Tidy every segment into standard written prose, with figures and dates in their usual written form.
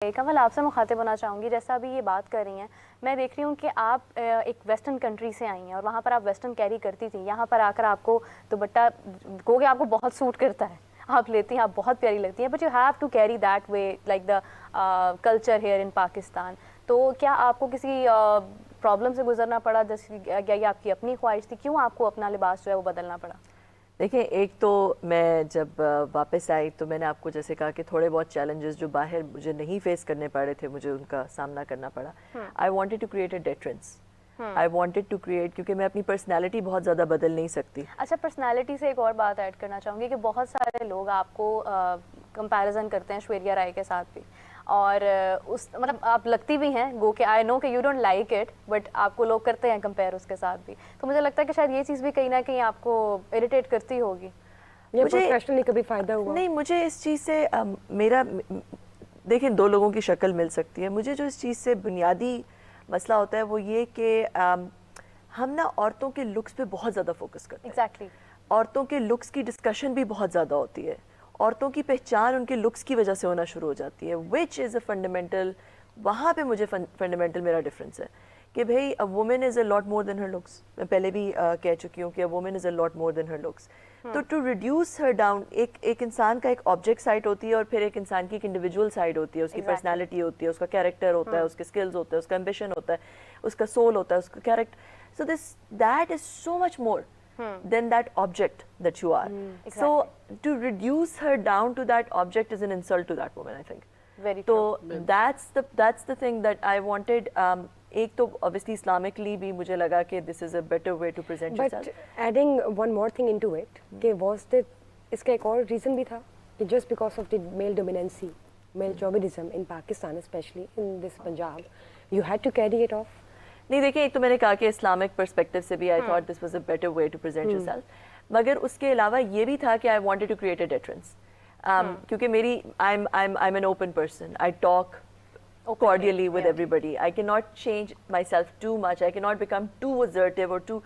کمل آپ سے مخاطب ہونا چاہوں گی. جیسا ابھی یہ بات کر رہی ہیں, میں دیکھ رہی ہوں کہ آپ ایک ویسٹرن کنٹری سے آئی ہیں اور وہاں پر آپ ویسٹرن کیری کرتی تھیں. یہاں پر آ کر آپ کو دوپٹہ کہو گے آپ کو بہت سوٹ کرتا ہے, آپ لیتی ہیں, آپ بہت پیاری لگتی ہیں, but you have to carry that way like the culture here in Pakistan. تو کیا آپ کو کسی پرابلم سے گزرنا پڑا, جیسے کیا یہ آپ کی اپنی خواہش تھی, کیوں آپ کو اپنا لباس جو ہے وہ بدلنا پڑا؟ دیکھیں, ایک تو میں جب واپس آئی تو میں نے آپ کو جیسے کہا کہ تھوڑے بہت چیلنجز جو باہر مجھے نہیں فیس کرنے پڑ رہے تھے, مجھے ان کا سامنا کرنا پڑا. I wanted to create a deterrence, I wanted to create, کیونکہ میں اپنی پرسنالٹی بہت زیادہ بدل نہیں سکتی. اچھا, پرسنالٹی سے ایک اور بات ایڈ کرنا چاہوں گی کہ بہت سارے لوگ آپ کو کمپیریزن کرتے ہیں ایشوریہ رائے کے ساتھ بھی, اور اس مطلب آپ لگتی بھی ہیں, گو کہ آئی نو کہ you don't like it, but آپ کو لوگ کرتے ہیں کمپیئر اس کے ساتھ بھی. تو مجھے لگتا ہے کہ شاید یہ چیز بھی کہیں نہ کہیں آپ کو اریٹیٹ کرتی ہوگی. مجھے پروفیشنلی کبھی فائدہ ہوا نہیں, مجھے اس چیز سے میرا دیکھیں, دو لوگوں کی شکل مل سکتی ہے. مجھے جو اس چیز سے بنیادی مسئلہ ہوتا ہے وہ یہ کہ ہم نا عورتوں کے لکس پہ بہت زیادہ فوکس کرتے ہیں. ایگزیکٹلی. عورتوں کے لکس کی ڈسکشن بھی بہت زیادہ ہوتی ہے. عورتوں کی پہچان ان کے لکس کی وجہ سے ہونا شروع ہو جاتی ہے, وچ از اے فنڈامنٹل. وہاں پہ مجھے فنڈامنٹل میرا ڈفرینس ہے کہ بھئی اے woman is a lot more than her looks. میں پہلے بھی کہہ چکی ہوں کہ a woman is a lot more than her looks. تو ٹو ریڈیوس ہر ڈاؤن, ایک انسان کا ایک آبجیکٹ سائڈ ہوتی ہے اور پھر ایک انسان کی ایک انڈیویجول سائڈ ہوتی ہے, اس کی پرسنالٹی ہوتی ہے, اس کا کیریکٹر ہوتا ہے, اس کے اسکلز ہوتے ہیں, اس کا ایمبیشن ہوتا ہے, اس کا سول ہوتا ہے, اس کا character. So that is so much more than that object that you are. Exactly. So to reduce her down to that object is an insult to that woman, I think. Very true. So that's the thing that I wanted. ایک تو obviously Islamically بھی مجھے لگا کہ this is a better way to present yourself. But adding one more thing into it, کہ was that اس کا ایک اور reason بھی تھا کہ just because of the male dominancy, male chauvinism in Pakistan, especially in this Punjab, you had to carry it off. نہیں, دیکھیں, ایک تو میں نے کہا کہ اسلامک پرسپیکٹو سے بھی I thought this was a better way to present yourself. مگر اس کے علاوہ یہ بھی تھا کہ I wanted to create a deterrence. کیونکہ میری I'm an open person. I talk cordially with everybody. I cannot change myself too much. I cannot become too assertive or too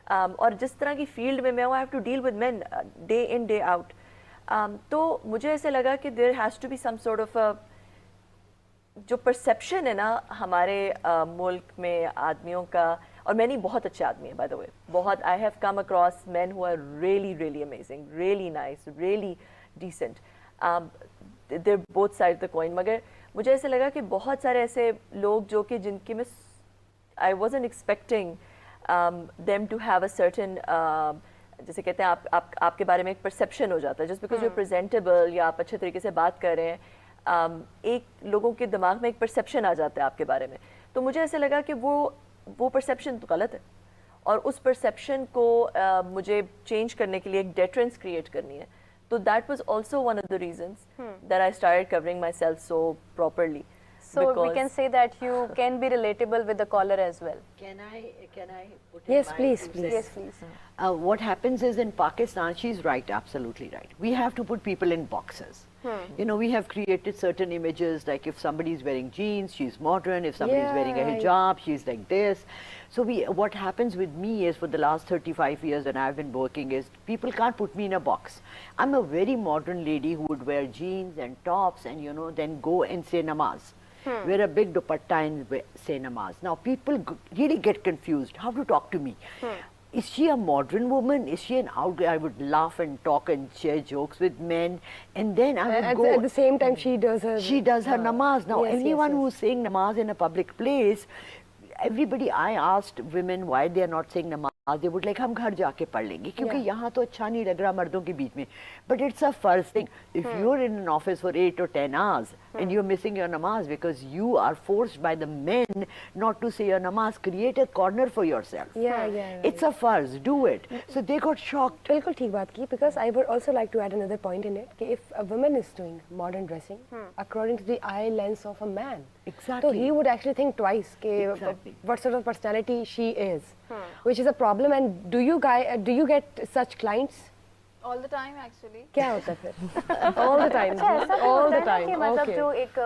اور جس طرح کی فیلڈ میں ہوں, I have to deal with men day in day out. تو مجھے ایسے لگا کہ there has to be some sort of a جو پرسیپشن ہے نا ہمارے ملک میں آدمیوں کا, اور میں نہیں, بہت اچھے آدمی ہیں بائی دا وے, بہت. I have come across men who are really really amazing, really nice, really decent. There both side the coin. مگر مجھے ایسے لگا کہ بہت سارے ایسے لوگ جو کہ جن کی میں I wasn't expecting them to have a certain, جیسے کہتے ہیں آپ کے بارے میں ایک پرسیپشن ہو جاتا ہے جسٹ بیکاز یو پریزنٹیبل یا آپ اچھے طریقے سے بات کر رہے ہیں. ایک لوگوں کے دماغ میں ایک پرسیپشن آ جاتا ہے آپ کے بارے میں. تو مجھے ایسے لگا کہ وہ پرسیپشن تو غلط ہے, اور اس پرسیپشن کو مجھے چینج کرنے کے لیے ایک ڈیٹرنس کریٹ کرنی ہے. تو that was also one of the reasons that I started covering my self so properly. So we can say that you can be relatable with the caller as well. Can I put in Yes, my please, two please. cents? Yes, please. What happens is in Pakistan, she's right, absolutely right. We have to put people in boxes. You know, we have created certain images, like if somebody is wearing jeans, she's modern. If somebody is wearing a hijab, she's like this. So what happens with me is, for the last 35 years when I've been working, is people can't put me in a box. I'm a very modern lady who would wear jeans and tops and, you know, then go and say namaz. Wear a big dupatta and say namaz. Now people really get confused how to talk to me. Is she a modern woman? Is she an out? I would laugh and talk and share jokes with men, and then I would go. At the same time, she does her namaz. Now yes, anyone yes. who's saying namaz in a public place, everybody, I asked women why they are not saying namaz. They would like, ہم گھر جا کے پڑھ لیں گے کیونکہ یہاں تو اچھا نہیں لگ رہا مردوں کے بیچ میں. But it's a first thing. If you're in an office for 8 or 10 hours and you're missing your namaz because you are forced by the men not to say your namaz, create a corner for yourself. Yeah. It's a farz. Do it. So they got shocked. بالکل ٹھیک بات کی, because I would also like to add another point in it, کہ if a woman is doing modern dressing according to the eye lens of a man, Exactly. so he would actually think twice کہ Exactly. what sort of personality she is, which is a problem. And do you get such clients? All the time actually. کیا ہوتا ہے پھر all the time? ایسا بھی all ہوتا the ہے نا time. کہ مطلب Okay. جو ایک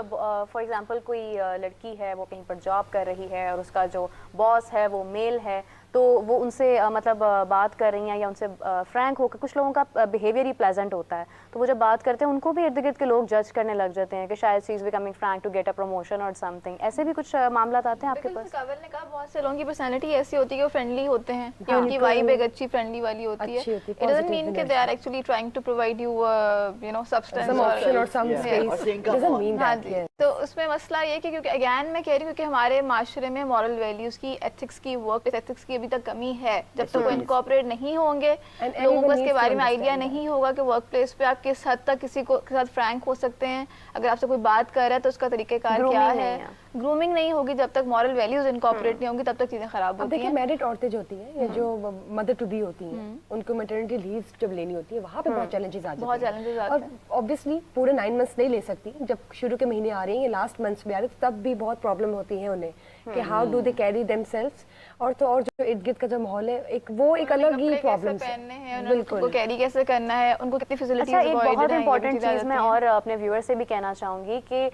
فار ایگزامپل کوئی لڑکی ہے وہ کہیں پر جاب کر رہی ہے اور اس کا جو باس ہے وہ میل ہے, تو وہ ان سے مطلب بات کر رہی ہیں یا ان سے فرینک ہو کر, کچھ لوگوں کا بیہیویئر ہی پلیزنٹ ہوتا ہے, تو وہ جب بات کرتے ہیں ان کو بھی ارد گرد کے لوگ جج کرنے لگ جاتے ہیں کہ شاید she is becoming frank to get a promotion اور سم تھنگ. ایسے بھی کچھ معاملات آتے ہیں آپ کے بالکل پاس؟ کاول نے کہا بہت سے لوگوں کی پرسنالٹی ایسی ہوتی ہے کہ وہ فرینڈلی ہوتے ہیں, یا ان کی وائب ایک اچھی فرینڈلی والی ہوتی ہے. اچھی ہوتی ہے, اٹ ڈزنٹ positive مین کہ they are actually trying to provide you you know substance some option or some Yeah. space. Or saying, "Come Doesn't on." mean ہاں that. جی, Yes. تو اس میں مسئلہ یہ کہ کیونکہ اگین میں کہہ رہی ہوں کہ ہمارے معاشرے میں مورل ویلیوز کی, ایتھکس کی, ورک ایتھکس کی ابھی تک کمی ہے. جب تک وہ انکارپوریٹ نہیں ہوں گے, And لوگوں کو everyone اس کے needs to بارے میں آئیڈیا understand نہیں ہوگا کہ ورک پلیس پہ آپ کس حد تک کسی کو کے ساتھ فرینک ہو سکتے ہیں. اگر آپ سے کوئی بات کر رہا ہے تو اس کا طریقہ کار Grooming کیا نہیں ہے. ہے. گرومنگ نہیں ہوگی جب تک مورل ویلیوز انکارپوریٹ نہیں ہوں گی, تب تک چیزیں خراب اب ہوتی دیکھیں ہیں. میرڈ عورتیں جو ہوتی ہیں یا جو مدر ٹو بی ہوتی ہیں, ان کو میٹرنٹی لیو جب لینی ہوتی ہے وہاں پہ بہت چیلنجز آ بہت جاتے ہیں. challenges آتے اور ہیں. obviously پورے 9 months نہیں لے سکتی, جب شروع کے مہینے آ رہی ہیں یا لاسٹ منتھس بھی آ رہے ہیں تب بھی بہت پرابلم ہوتی ہیں انہیں کہ how do they carry them سیلفس. اور تو اور جو ارد گرد کا جو ماحول ہے ایک وہ ایک الگ ہی پرابلم ہے. بالکل, کو کیری کیسے کرنا ہے, ان کو کتنی فیسلٹیز اچھا, ایک بہت امپورٹنٹ چیز میں اور اپنے ویور سے بھی کہنا چاہوں گی کہ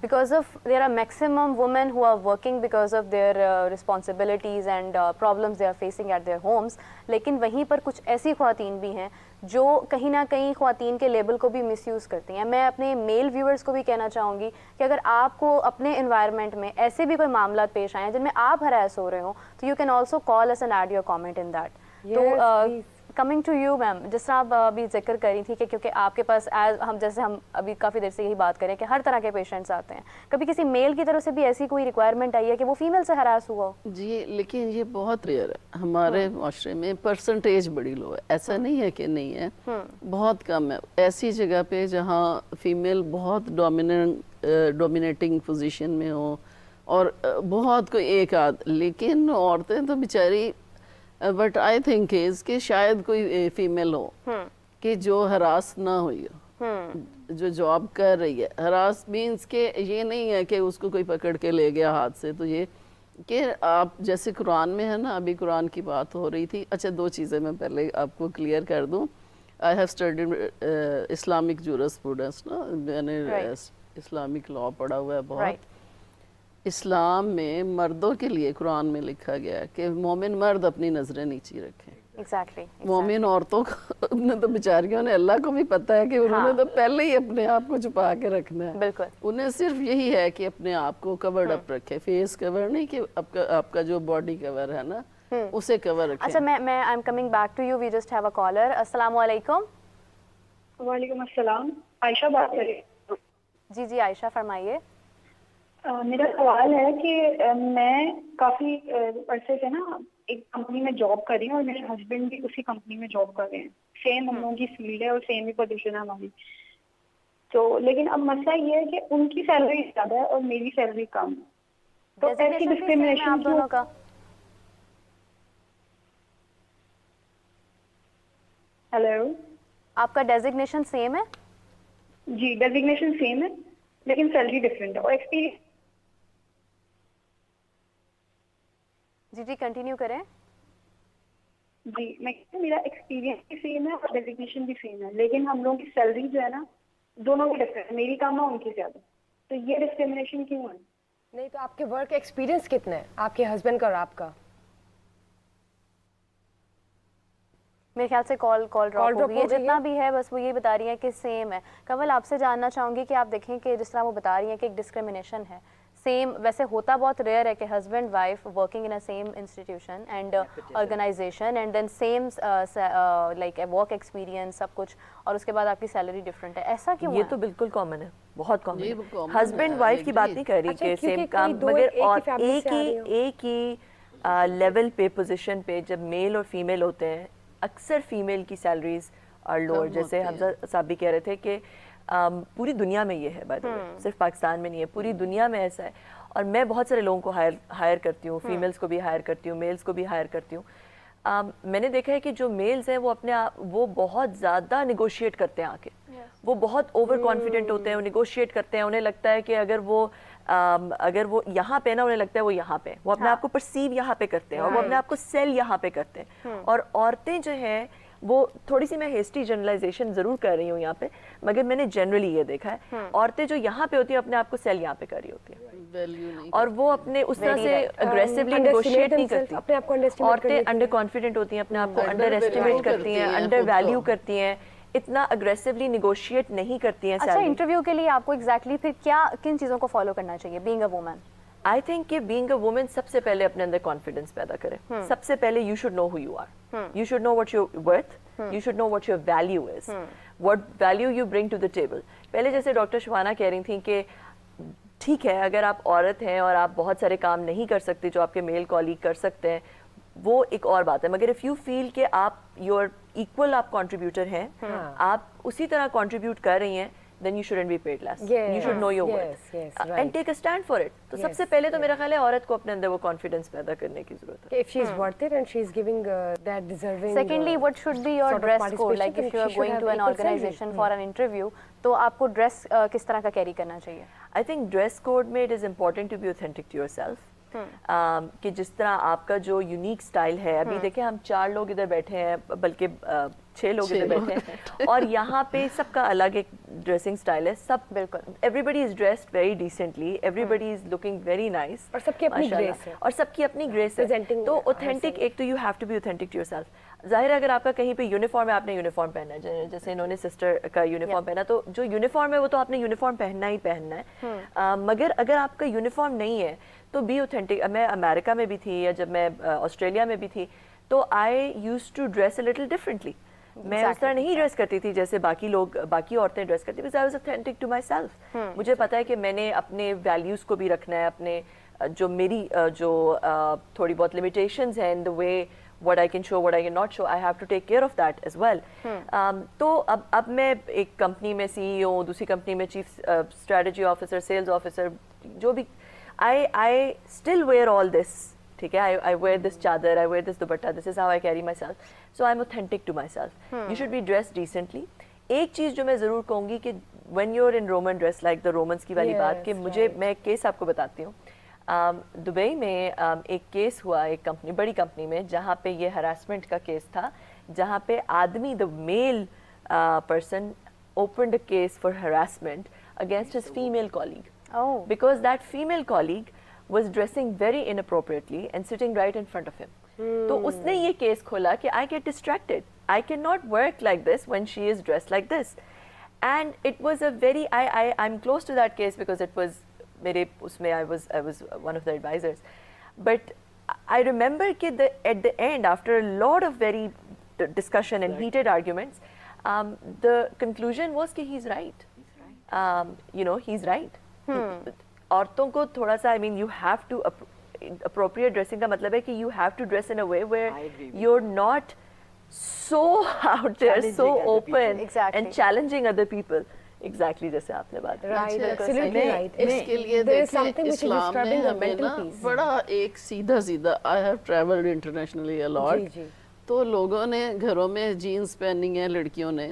because of there are maximum women who are working because of their responsibilities and problems they are facing at their homes, لیکن وہیں پر کچھ ایسی خواتین بھی ہیں جو کہیں نہ کہیں خواتین کے لیبل کو بھی مس یوز کرتی ہیں. میں اپنے میل ویورز کو بھی کہنا چاہوں گی کہ اگر آپ کو اپنے انوائرمنٹ میں ایسے بھی کوئی معاملات پیش آئے ہیں جن میں آپ ہراس ہو رہے ہوں, تو you can also call us and add your comment in that. تو کمنگ ٹو یو میم, جس طرح آپ ابھی ذکر کر رہی تھی کہ کیونکہ آپ کے پاس ہم ابھی کافی دیر سے یہی بات کریں کہ ہر طرح کے پیشنٹس آتے ہیں, کبھی کسی میل کی طرف سے بھی ایسی کوئی ریکوائرمنٹ آئی ہے کہ وہ فیمیل سے ہراس ہوا ہو؟ جی, لیکن یہ بہت ریئر ہے ہمارے معاشرے میں, پرسنٹیج بڑی لو ہے, ایسا نہیں ہے کہ نہیں ہے, بہت کم ہے. ایسی جگہ پہ جہاں فیمیل بہت ڈومینیٹنگ پوزیشن میں ہو اور بہت کوئی ایک آدھ, لیکن عورتیں تو بیچاری, بٹ آئی تھنک از کہ شاید کوئی فیمیل ہو کہ جو ہراس نہ ہوئی ہو, جو جاب کر رہی ہے. ہراس مینس کہ یہ نہیں ہے کہ اس کو کوئی پکڑ کے لے گیا ہاتھ سے, تو یہ کہ آپ جیسے قرآن میں ہے نا, ابھی قرآن کی بات ہو رہی تھی. اچھا, 2 چیزیں میں پہلے آپ کو کلیئر کر دوں. I have studied Islamic jurisprudence نا, میں نے اسلامک لا پڑھا ہوا ہے بہت. اسلام میں مردوں کے لیے قرآن میں لکھا گیا ہے کہ مومن مرد اپنی نظریں نیچی رکھیں. ایگزیکٹلی. مومن عورتوں کو نے تو بیچاریوں نے, اللہ کو بھی پتہ ہے کہ انہوں نے تو پہلے ہی اپنے آپ کو چھپا کے رکھنا ہے. بالکل. انہیں صرف یہی ہے کہ اپنے آپ کو کورڈ اپ رکھے, فیس کور نہیں کہ آپ کا جو باڈی کور ہے نا اسے کور رکھیں. اچھا, میں I am coming back to you, we just have a caller. السلام علیکم. وعلیکم السلام, عائشہ بات کر رہی ہوں. جی عائشہ فرمائیے. میرا سوال ہے کہ میں کافی عرصے سے نا ایک کمپنی میں جاب کر رہی ہوں اور میرے ہسبینڈ بھی اسی کمپنی میں جاب کر رہے ہیں. سیم ہم لوگوں کی فیلڈ ہے اور سیم ہی پوزیشن ہے ہماری. تو لیکن اب مسئلہ یہ ہے کہ ان کی سیلری زیادہ ہے اور میری سیلری کم ہے. تو ایسی ڈسکریمنیشن آپ دونوں کا؟ ہیلو, آپ کا ڈیزگنیشن سیم ہے؟ جی ڈیزگنیشن سیم ہے لیکن سیلری ڈفرینٹ ہے اور ایکسپیرینس. جی کنٹینیو کریں. جی میں کہتی ہوں میرا ایکسپیرینس بھی سیم ہے اور ڈیزگنیشن بھی سیم ہے, لیکن ہم لوگوں کی سیلری جو ہے نا دونوں کی ڈفرینٹ ہے, میری کم ہے ان کی زیادہ. تو یہ ڈسکریمنیشن کیوں ہے؟ نہیں تو آپ کے ورک ایکسپیرینس کتنا ہے آپ کے ہسبینڈ کا اور آپ کا؟ میرے خیال سے کال ڈراپ ہو گئی ہے. جتنا بھی ہے بس وہ یہ بتا رہی ہیں کہ سیم ہے. کنول, آپ سے جاننا چاہوں گی کہ آپ دیکھیں کہ جس طرح وہ بتا رہی ہیں کہ ایک ڈسکریمنیشن ہے, سیم ویسے ہوتا بہت ریئر ہے کہ husband wife working in a same institution and organization and then same like work experience سب کچھ, اور اس کے بعد آپ کی سیلری ڈفرینٹ ہے. ایسا کیوں ہے؟ یہ تو بالکل کامن ہے, بہت کامن یہ ہے. common ہسبینڈ وائف کی بات نہیں کر رہی کہ سیم کام, مگر اور ایک ہی لیول پہ پوزیشن پہ جب میل اور فیمیل ہوتے ہیں, اکثر فیمیل کی سیلریز اور لوور. جیسے حمزہ صاحب بھی کہہ رہے تھے کہ پوری دنیا میں یہ ہے, بائی دی وے صرف پاکستان میں نہیں ہے, پوری دنیا میں ایسا ہے. اور میں بہت سارے لوگوں کو ہائر کرتی ہوں, فیمیلز کو بھی ہائر کرتی ہوں, میلز کو بھی ہائر کرتی ہوں. میں نے دیکھا ہے کہ جو میلز ہیں وہ بہت زیادہ نیگوشیٹ کرتے ہیں آ کے, وہ بہت اوور کانفیڈنٹ ہوتے ہیں, وہ نیگوشیٹ کرتے ہیں. انہیں لگتا ہے کہ اگر وہ یہاں پہ نا, انہیں لگتا ہے وہ یہاں پہ, وہ اپنے آپ کو پرسیو یہاں پہ کرتے ہیں اور وہ اپنے آپ کو سیل یہاں پہ کرتے ہیں. اور عورتیں جو ہیں وہ تھوڑی سی میں ہیسٹی جنرلائزیشن ضرور کر رہی ہوں یہاں پہ, مگر میں نے جنرلی یہ دیکھا ہے عورتیں جو یہاں پہ ہوتی ہیں اپنے آپ کو سیل یہاں پہ کر رہی ہوتی ہیں, ویلیو نہیں اور وہ اپنے اس طرح سے اگریسولی نیگوشیٹ نہیں کرتی. اپنے آپ کو underestimate عورتیں انڈر کانفیڈنٹ ہوتی ہیں, اپنے آپ کو انڈر ایسٹیمیٹ کرتی ہیں, انڈر ویلیو کرتی ہیں, اتنا اگریسولی نیگوشیٹ نہیں کرتی ہیں. اچھا, انٹرویو کے لیے آپ کو ایگزیکٹلی پھر کیا کن چیزوں کو فالو کرنا چاہیے being a woman? I think کہ بینگ اے وومن سب سے پہلے اپنے اندر کانفیڈینس پیدا کرے. سب سے پہلے you should know who you are, you should know what your worth, you should know what your value is, what value you bring to the table. پہلے جیسے ڈاکٹر شبانہ کہہ رہی تھیں کہ ٹھیک ہے اگر آپ عورت ہیں اور آپ بہت سارے کام نہیں کر سکتے جو آپ کے میل کالیگ کر سکتے ہیں, وہ ایک اور بات ہے, مگر اف یو فیل کہ آپ یور ایکول آپ کنٹریبیوٹر ہیں, آپ اسی طرح کنٹریبیوٹ کر رہی ہیں, then you shouldn't be paid less. You should know your worth and take a stand for it. تو سب سے پہلے تو میرا خیال ہے عورت کو اپنے اندر وہ کانفیڈنس پیدا کرنے کی ضرورت ہے. If she is worth it and she is giving that deserving. Secondly, what should be your sort of dress code? Like participation, if you are she should going have to an equal salary. organization for an interview, تو آپ کو dress کس طرح کا carry کرنا چاہیے؟ I think dress code میں it is important to be authentic to yourself. کہ جس طرح آپ کا جو یونیک اسٹائل ہے, ابھی دیکھیں ہم 4 لوگ ادھر بیٹھے ہیں, بلکہ 6 لوگ ادھر بیٹھے ہیں, اور یہاں پہ سب کا الگ ایک ڈریسنگ اسٹائل ہے. سب بالکل ایوری بڈی از ڈریسڈ ویری ڈیسنٹلی, ایوری بڈی از لکنگ ویری نائس, اور سب کی اپنی گریس ہے, اور سب کی اپنی گریس ہے. تو اوتھینٹک, ایک تو you have to be authentic to yourself. ظاہر ہے اگر آپ کا کہیں پہ یونیفارم ہے, آپ نے یونیفارم پہننا ہے, جیسے انہوں نے سسٹر کا یونیفارم پہنا, تو جو یونیفارم ہے وہ تو آپ نے یونیفارم پہننا ہی پہننا ہے. مگر اگر آپ کا یونیفارم نہیں ہے تو بی اوتھینٹک. میں امریکہ میں بھی تھی یا جب میں آسٹریلیا میں بھی تھی, تو I use to dress a little differently. میں اس طرح نہیں ڈریس کرتی تھی جیسے باقی لوگ, باقی عورتیں ڈریس کرتی, because I was authentic to myself. مجھے پتا ہے کہ میں نے اپنے ویلیوز کو بھی رکھنا ہے, اپنے جو میری جو تھوڑی بہت لمیٹیشنز ہیں ان دا وے what I can show, what I can not show, I have to take care of that as well. تو اب میں ایک کمپنی میں CEO ہوں, دوسری کمپنی میں chief strategy officer, sales officer, جو بھی, I still wear all this. ٹھیک ہے, I wear this chadar, I wear this dupatta, this is how I carry myself. So I'm authentic to myself. You should be dressed decently. ایک چیز جو میں ضرور کہوں گی کہ when you're in Roman dress like the Romans کی والی بات, کہ مجھے, میں ایک کیس آپ کو بتاتی ہوں. دبئی میں ایک کیس ہوا ایک کمپنی, بڑی کمپنی میں, جہاں پہ یہ ہراسمنٹ کا کیس تھا, جہاں پہ آدمی, the male person opened a case for harassment against his female colleague. Oh. Because that female colleague was dressing very inappropriately and sitting right in front of him. تو اس نے یہ کیس کھولا کہ I get distracted. I cannot work like this when she is dressed like this. And it was a very, I'm close to that case because it was میرے اس میں I was one of the advisors. But I remember کہ at the end, after a lot of very discussion and heated arguments, the conclusion was کہ he's right. You know, he's right. عورتوں کو تھوڑا سا, I mean, you have to, appropriate dressing کا مطلب ہے کہ you have to dress in a way where you're not so out there, so open and challenging other people. Exactly جیسے آپ نے بات اس کے لیے دیکھیں اسلام نے ہمیں نا بڑا ایک سیدھا I have traveled internationally a lot. تو لوگوں نے گھروں میں جینز پہنی ہیں, لڑکیوں نے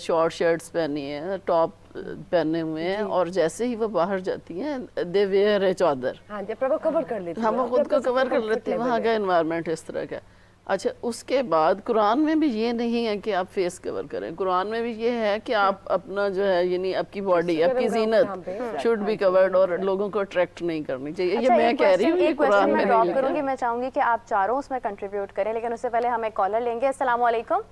شارٹ شرٹس پہنی ہیں, ٹاپ پہنے ہوئے ہیں, اور جیسے ہی وہ باہر جاتی ہیں دے ویئر اے چادر. کور کر لیتی ہیں, ہم خود کو کور کر لیتے ہیں, وہاں کا انوائرمنٹ اس طرح کا. اچھا, اس کے بعد قرآن میں بھی یہ نہیں ہے کہ آپ فیس کور کریں. قرآن میں بھی یہ ہے کہ آپ اپنا جو ہے, یعنی آپ کی باڈی, آپ کی زینت شوڈ بی کورڈ, اور لوگوں کو اٹریکٹ نہیں کرنی چاہیے. یہ میں کہہ رہی ہوں, یہ قرآن میں نہیں کروں گی. میں چاہوں گی کہ آپ چاروں اس میں کنٹریبیوٹ کریں, لیکن اس سے پہلے ہم ایک کالر لیں گے. السلام علیکم.